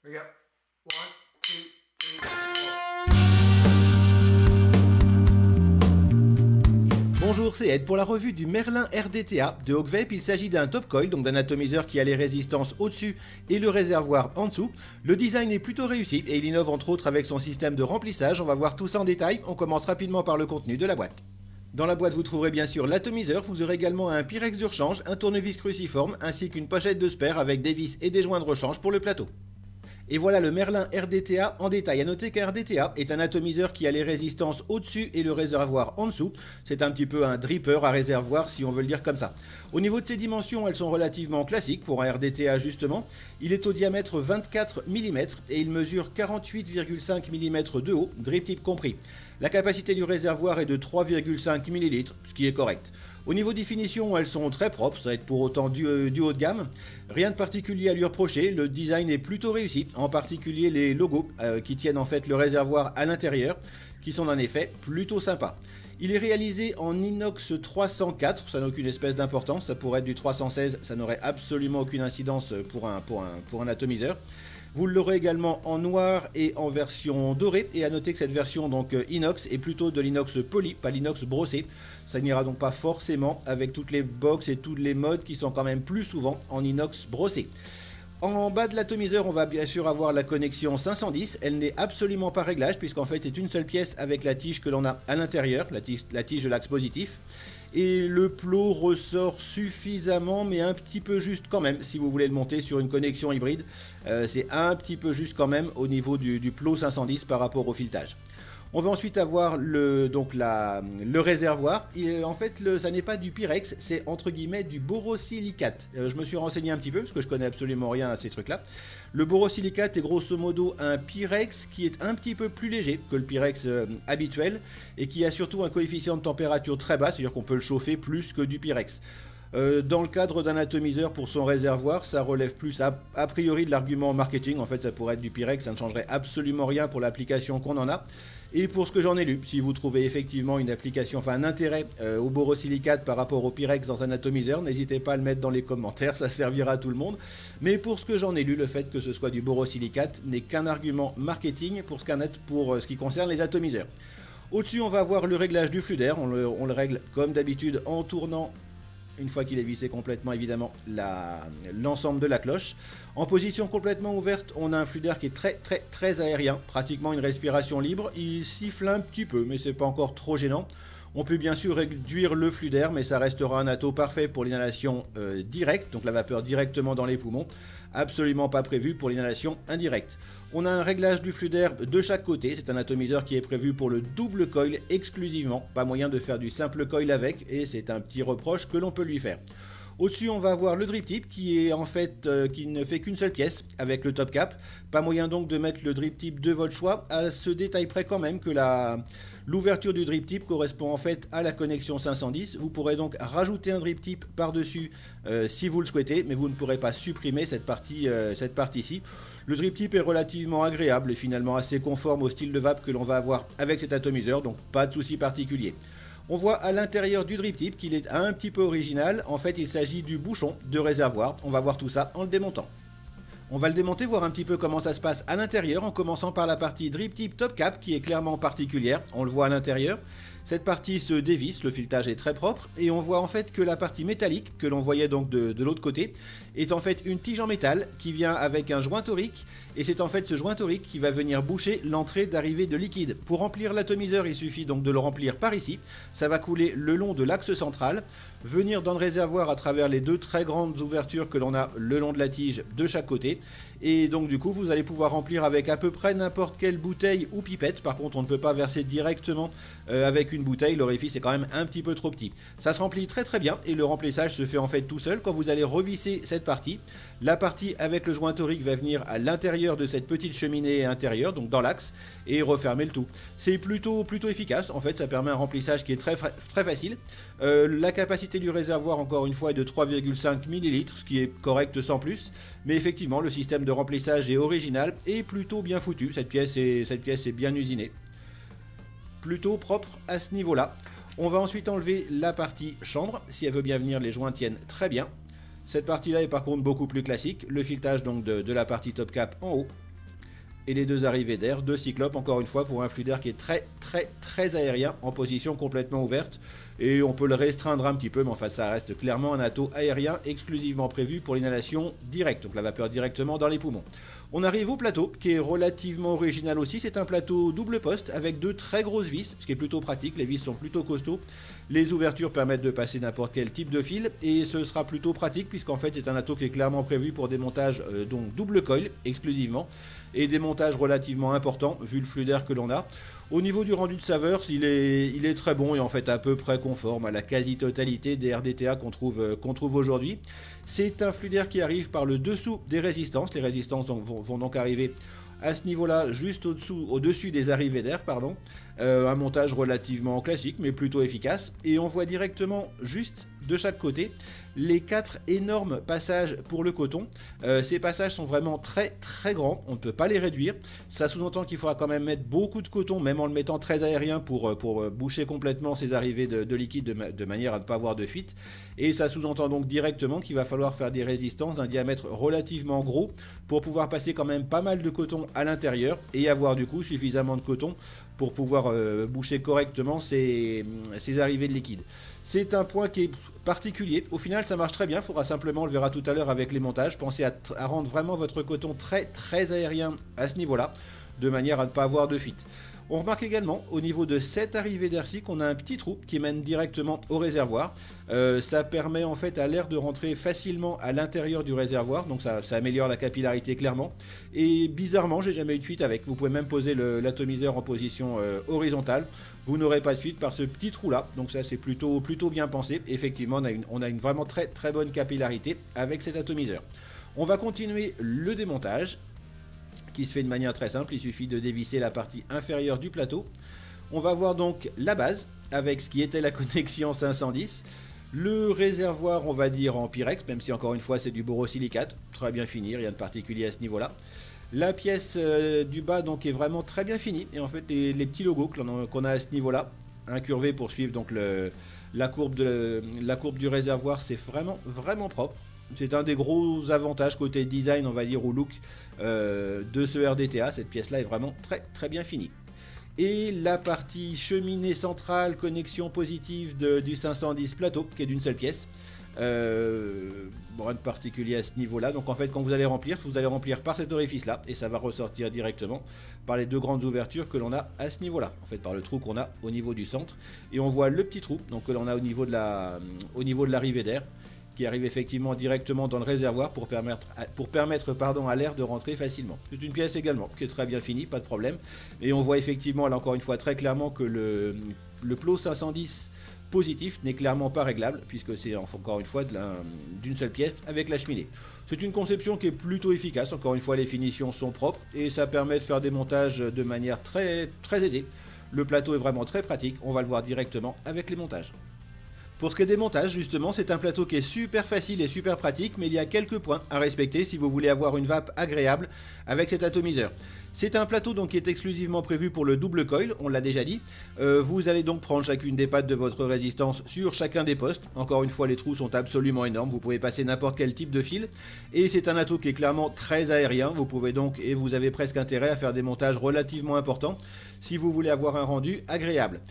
We go. One, two, three, four. Bonjour, c'est Ed pour la revue du Merlin RDTA de Hoogvape. Il s'agit d'un top coil, donc d'un atomiseur qui a les résistances au-dessus et le réservoir en dessous. Le design est plutôt réussi et il innove entre autres avec son système de remplissage. On va voir tout ça en détail. On commence rapidement par le contenu de la boîte. Dans la boîte, vous trouverez bien sûr l'atomiseur, vous aurez également un pyrex de rechange, un tournevis cruciforme, ainsi qu'une pochette de spare avec des vis et des joints de rechange pour le plateau. Et voilà le Merlin RDTA en détail. A noter qu'un RDTA est un atomiseur qui a les résistances au-dessus et le réservoir en dessous. C'est un petit peu un dripper à réservoir si on veut le dire comme ça. Au niveau de ses dimensions, elles sont relativement classiques pour un RDTA justement. Il est au diamètre 24 mm et il mesure 48,5 mm de haut, drip tip compris. La capacité du réservoir est de 3,5 ml, ce qui est correct. Au niveau des finitions, elles sont très propres, ça va être pour autant du haut de gamme. Rien de particulier à lui reprocher, le design est plutôt réussi, en particulier les logos qui tiennent en fait le réservoir à l'intérieur, qui sont en effet plutôt sympas. Il est réalisé en inox 304, ça n'a aucune espèce d'importance, ça pourrait être du 316, ça n'aurait absolument aucune incidence pour un atomiseur. Vous l'aurez également en noir et en version dorée, et à noter que cette version donc inox est plutôt de l'inox poli, pas l'inox brossé. Ça n'ira donc pas forcément avec toutes les box et tous les modes qui sont quand même plus souvent en inox brossé. En bas de l'atomiseur, on va bien sûr avoir la connexion 510. Elle n'est absolument pas réglage puisqu'en fait c'est une seule pièce avec la tige que l'on a à l'intérieur, la tige de l'axe positif. Et le plot ressort suffisamment mais un petit peu juste quand même si vous voulez le monter sur une connexion hybride. C'est un petit peu juste quand même au niveau du plot 510 par rapport au filetage. On va ensuite avoir le réservoir. Et en fait, ça n'est pas du Pyrex, c'est entre guillemets du borosilicate. Je me suis renseigné un petit peu parce que je connais absolument rien à ces trucs-là. Le borosilicate est grosso modo un Pyrex qui est un petit peu plus léger que le Pyrex habituel et qui a surtout un coefficient de température très bas, c'est-à-dire qu'on peut le chauffer plus que du Pyrex. Dans le cadre d'un atomiseur pour son réservoir, ça relève plus a priori de l'argument marketing. En fait, ça pourrait être du Pyrex, ça ne changerait absolument rien pour l'application qu'on en a. Et pour ce que j'en ai lu, si vous trouvez effectivement une application, enfin un intérêt au borosilicate par rapport au Pyrex dans un atomiseur, n'hésitez pas à le mettre dans les commentaires, ça servira à tout le monde. Mais pour ce que j'en ai lu, le fait que ce soit du borosilicate n'est qu'un argument marketing pour ce qui concerne les atomiseurs. Au-dessus, on va avoir le réglage du flux d'air, on le règle comme d'habitude en tournant. Une fois qu'il est vissé complètement, évidemment, l'ensemble de la cloche. En position complètement ouverte, on a un flux d'air qui est très aérien, pratiquement une respiration libre. Il siffle un petit peu, mais c'est pas encore trop gênant. On peut bien sûr réduire le flux d'air, mais ça restera un ato parfait pour l'inhalation directe, donc la vapeur directement dans les poumons. Absolument pas prévu pour l'inhalation indirecte. On a un réglage du flux d'air de chaque côté, c'est un atomiseur qui est prévu pour le double coil exclusivement, pas moyen de faire du simple coil avec, et c'est un petit reproche que l'on peut lui faire. Au-dessus, on va avoir le drip tip qui est en fait qui ne fait qu'une seule pièce avec le top cap. Pas moyen donc de mettre le drip tip de votre choix, à ce détail près quand même que l'ouverture du drip tip correspond en fait à la connexion 510. Vous pourrez donc rajouter un drip tip par-dessus si vous le souhaitez, mais vous ne pourrez pas supprimer cette partie-ci. Le drip tip est relativement agréable et finalement assez conforme au style de vape que l'on va avoir avec cet atomiseur, donc pas de souci particulier. On voit à l'intérieur du drip tip qu'il est un petit peu original. En fait, il s'agit du bouchon de réservoir. On va voir tout ça en le démontant. On va le démonter, voir un petit peu comment ça se passe à l'intérieur, en commençant par la partie drip tip top cap qui est clairement particulière. On le voit à l'intérieur. Cette partie se dévisse, le filetage est très propre et on voit en fait que la partie métallique que l'on voyait donc de l'autre côté est en fait une tige en métal qui vient avec un joint torique et c'est en fait ce joint torique qui va venir boucher l'entrée d'arrivée de liquide. Pour remplir l'atomiseur, il suffit donc de le remplir par ici. Ça va couler le long de l'axe central, venir dans le réservoir à travers les deux très grandes ouvertures que l'on a le long de la tige de chaque côté. Et donc du coup, vous allez pouvoir remplir avec à peu près n'importe quelle bouteille ou pipette. Par contre, on ne peut pas verser directement avec une bouteille, l'orifice est quand même un petit peu trop petit. Ça se remplit très bien et le remplissage se fait en fait tout seul quand vous allez revisser cette partie. La partie avec le joint torique va venir à l'intérieur de cette petite cheminée intérieure, donc dans l'axe, et refermer le tout. C'est plutôt efficace, en fait ça permet un remplissage qui est très facile. La capacité du réservoir encore une fois est de 3,5 ml, ce qui est correct sans plus, mais effectivement le système de remplissage est original et plutôt bien foutu, cette pièce est bien usinée. Plutôt propre à ce niveau-là. On va ensuite enlever la partie chambre, si elle veut bien venir, les joints tiennent très bien. Cette partie-là est par contre beaucoup plus classique, le filetage donc de la partie top cap en haut. et les 2 arrivées d'air de Cyclope, encore une fois pour un flux d'air qui est très aérien en position complètement ouverte, et on peut le restreindre un petit peu, mais enfin ça reste clairement un ato aérien exclusivement prévu pour l'inhalation directe, donc la vapeur directement dans les poumons. On arrive au plateau qui est relativement original aussi, c'est un plateau double poste avec 2 très grosses vis, ce qui est plutôt pratique, les vis sont plutôt costauds, les ouvertures permettent de passer n'importe quel type de fil et ce sera plutôt pratique puisqu'en fait c'est un ato qui est clairement prévu pour des montages donc double coil exclusivement et des montages relativement importants vu le flux d'air que l'on a. Au niveau du rendu de saveur, il est très bon et en fait à peu près conforme à la quasi-totalité des RDTA qu'on trouve aujourd'hui. C'est un flux d'air qui arrive par le dessous des résistances. Les résistances vont donc arriver à ce niveau-là, juste au-dessus des arrivées d'air, pardon. Un montage relativement classique, mais plutôt efficace. Et on voit directement, juste de chaque côté, les 4 énormes passages pour le coton. Ces passages sont vraiment très grands, on ne peut pas les réduire. Ça sous-entend qu'il faudra quand même mettre beaucoup de coton, même en le mettant très aérien pour boucher complètement ces arrivées de liquide de manière à ne pas avoir de fuite. Et ça sous-entend donc directement qu'il va falloir faire des résistances d'un diamètre relativement gros pour pouvoir passer quand même pas mal de coton à l'intérieur et avoir du coup suffisamment de coton pour pouvoir boucher correctement ces arrivées de liquide. C'est un point qui est particulier. Au final, ça marche très bien. Il faudra simplement, on le verra tout à l'heure avec les montages, penser à rendre vraiment votre coton très aérien à ce niveau-là, de manière à ne pas avoir de fuite. On remarque également au niveau de cette arrivée d'air-ci qu'on a un petit trou qui mène directement au réservoir. Ça permet en fait à l'air de rentrer facilement à l'intérieur du réservoir, donc ça améliore la capillarité clairement. Et bizarrement, j'ai jamais eu de fuite avec. Vous pouvez même poser l'atomiseur en position horizontale. Vous n'aurez pas de fuite par ce petit trou là, donc ça c'est plutôt bien pensé. Effectivement, on a une vraiment très bonne capillarité avec cet atomiseur. On va continuer le démontage, qui se fait de manière très simple, il suffit de dévisser la partie inférieure du plateau. On va voir donc la base, avec ce qui était la connexion 510, le réservoir on va dire en Pyrex, même si encore une fois c'est du borosilicate, très bien fini, rien de particulier à ce niveau-là. La pièce du bas donc est vraiment très bien finie, et en fait les petits logos qu'on a à ce niveau-là, incurvés pour suivre donc la courbe du réservoir, c'est vraiment propre. C'est un des gros avantages côté design, on va dire, ou look de ce RDTA. Cette pièce-là est vraiment très bien finie. Et la partie cheminée centrale, connexion positive du 510 plateau, qui est d'une seule pièce. Rien de particulier à ce niveau-là. Donc en fait, quand vous allez remplir par cet orifice-là, et ça va ressortir directement par les 2 grandes ouvertures que l'on a à ce niveau-là. En fait, par le trou qu'on a au niveau du centre. Et on voit le petit trou donc, que l'on a au niveau de l'arrivée d'air, qui arrive effectivement directement dans le réservoir pour permettre à l'air de rentrer facilement. C'est une pièce également qui est très bien finie, pas de problème. Et on voit effectivement, là encore une fois, très clairement que le plot 510 positif n'est clairement pas réglable, puisque c'est encore une fois d'une seule pièce avec la cheminée. C'est une conception qui est plutôt efficace, encore une fois les finitions sont propres, et ça permet de faire des montages de manière très aisée. Le plateau est vraiment très pratique, on va le voir directement avec les montages. Pour ce qui est des montages, justement, c'est un plateau qui est super facile et super pratique, mais il y a quelques points à respecter si vous voulez avoir une vape agréable avec cet atomiseur. C'est un plateau donc qui est exclusivement prévu pour le double coil, on l'a déjà dit. Vous allez donc prendre chacune des pattes de votre résistance sur chacun des postes. Encore une fois, les trous sont absolument énormes, vous pouvez passer n'importe quel type de fil. Et c'est un ato qui est clairement très aérien, vous pouvez donc, et vous avez presque intérêt à faire des montages relativement importants si vous voulez avoir un rendu agréable.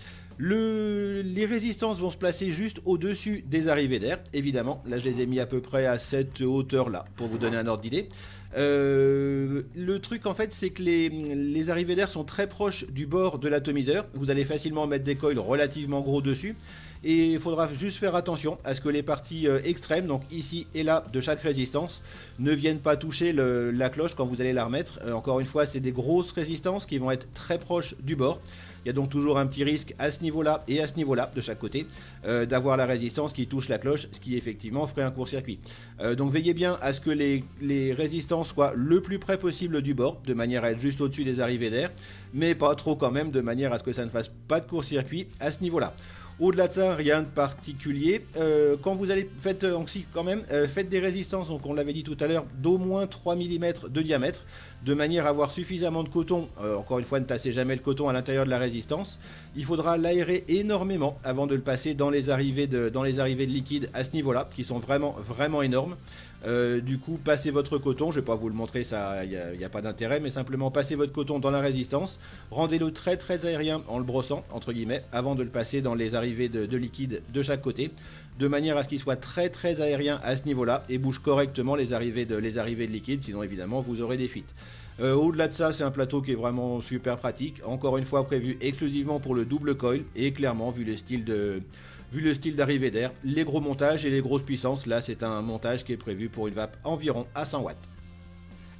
Les résistances vont se placer juste au-dessus des arrivées d'air, évidemment. Là, je les ai mis à peu près à cette hauteur-là, pour vous donner un ordre d'idée. Le truc, en fait, c'est que les arrivées d'air sont très proches du bord de l'atomiseur. Vous allez facilement mettre des coils relativement gros dessus. Et il faudra juste faire attention à ce que les parties extrêmes, donc ici et là de chaque résistance, ne viennent pas toucher la cloche quand vous allez la remettre. Encore une fois, c'est des grosses résistances qui vont être très proches du bord. Il y a donc toujours un petit risque à ce niveau-là et à ce niveau-là, de chaque côté, d'avoir la résistance qui touche la cloche, ce qui effectivement ferait un court-circuit. Donc veillez bien à ce que les résistances soient le plus près possible du bord, de manière à être juste au-dessus des arrivées d'air, mais pas trop quand même, de manière à ce que ça ne fasse pas de court-circuit à ce niveau-là. Au-delà de ça, rien de particulier. Quand vous allez, faites des résistances, donc on l'avait dit tout à l'heure, d'au moins 3 mm de diamètre, de manière à avoir suffisamment de coton. Encore une fois, ne tassez jamais le coton à l'intérieur de la résistance. Il faudra l'aérer énormément avant de le passer dans les arrivées de liquide à ce niveau-là, qui sont vraiment énormes. Du coup, passez votre coton, je vais pas vous le montrer, ça, il n'y a pas d'intérêt, mais simplement passez votre coton dans la résistance, rendez-le très très aérien en le brossant, entre guillemets, avant de le passer dans les arrivées de liquide de chaque côté, de manière à ce qu'il soit très très aérien à ce niveau-là et bouge correctement les arrivées de liquide, sinon évidemment vous aurez des fuites. Au-delà de ça, c'est un plateau qui est vraiment super pratique, encore une fois prévu exclusivement pour le double coil, et clairement, vu le style d'arrivée d'air, les gros montages et les grosses puissances, là c'est un montage qui est prévu pour une vape environ à 100 watts.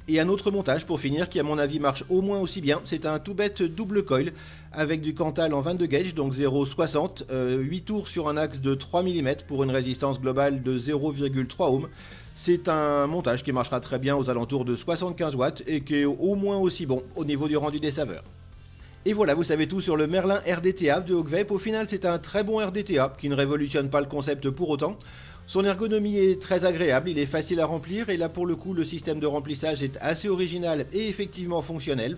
Et un autre montage pour finir qui à mon avis marche au moins aussi bien, c'est un tout bête double coil avec du Cantal en 22 gauge, donc 0,60, 8 tours sur un axe de 3 mm pour une résistance globale de 0,3 ohm. C'est un montage qui marchera très bien aux alentours de 75 watts et qui est au moins aussi bon au niveau du rendu des saveurs. Et voilà, vous savez tout sur le Merlin RDTA de Hoogvape. Au final, c'est un très bon RDTA qui ne révolutionne pas le concept pour autant. Son ergonomie est très agréable, il est facile à remplir et là pour le coup, le système de remplissage est assez original et effectivement fonctionnel.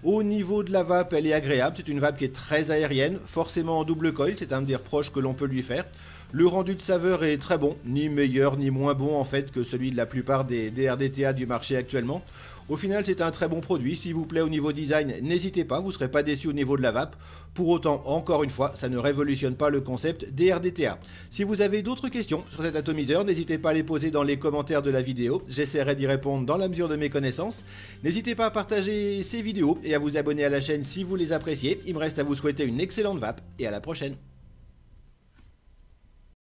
Au niveau de la vape, elle est agréable, c'est une vape qui est très aérienne, forcément en double coil, c'est un dire proche que l'on peut lui faire. Le rendu de saveur est très bon, ni meilleur ni moins bon en fait que celui de la plupart des RDTA du marché actuellement. Au final, c'est un très bon produit, s'il vous plaît au niveau design, n'hésitez pas, vous ne serez pas déçu au niveau de la vape. Pour autant, encore une fois, ça ne révolutionne pas le concept des RDTA. Si vous avez d'autres questions sur cet atomiseur, n'hésitez pas à les poser dans les commentaires de la vidéo, j'essaierai d'y répondre dans la mesure de mes connaissances. N'hésitez pas à partager ces vidéos et à vous abonner à la chaîne si vous les appréciez. Il me reste à vous souhaiter une excellente vape et à la prochaine.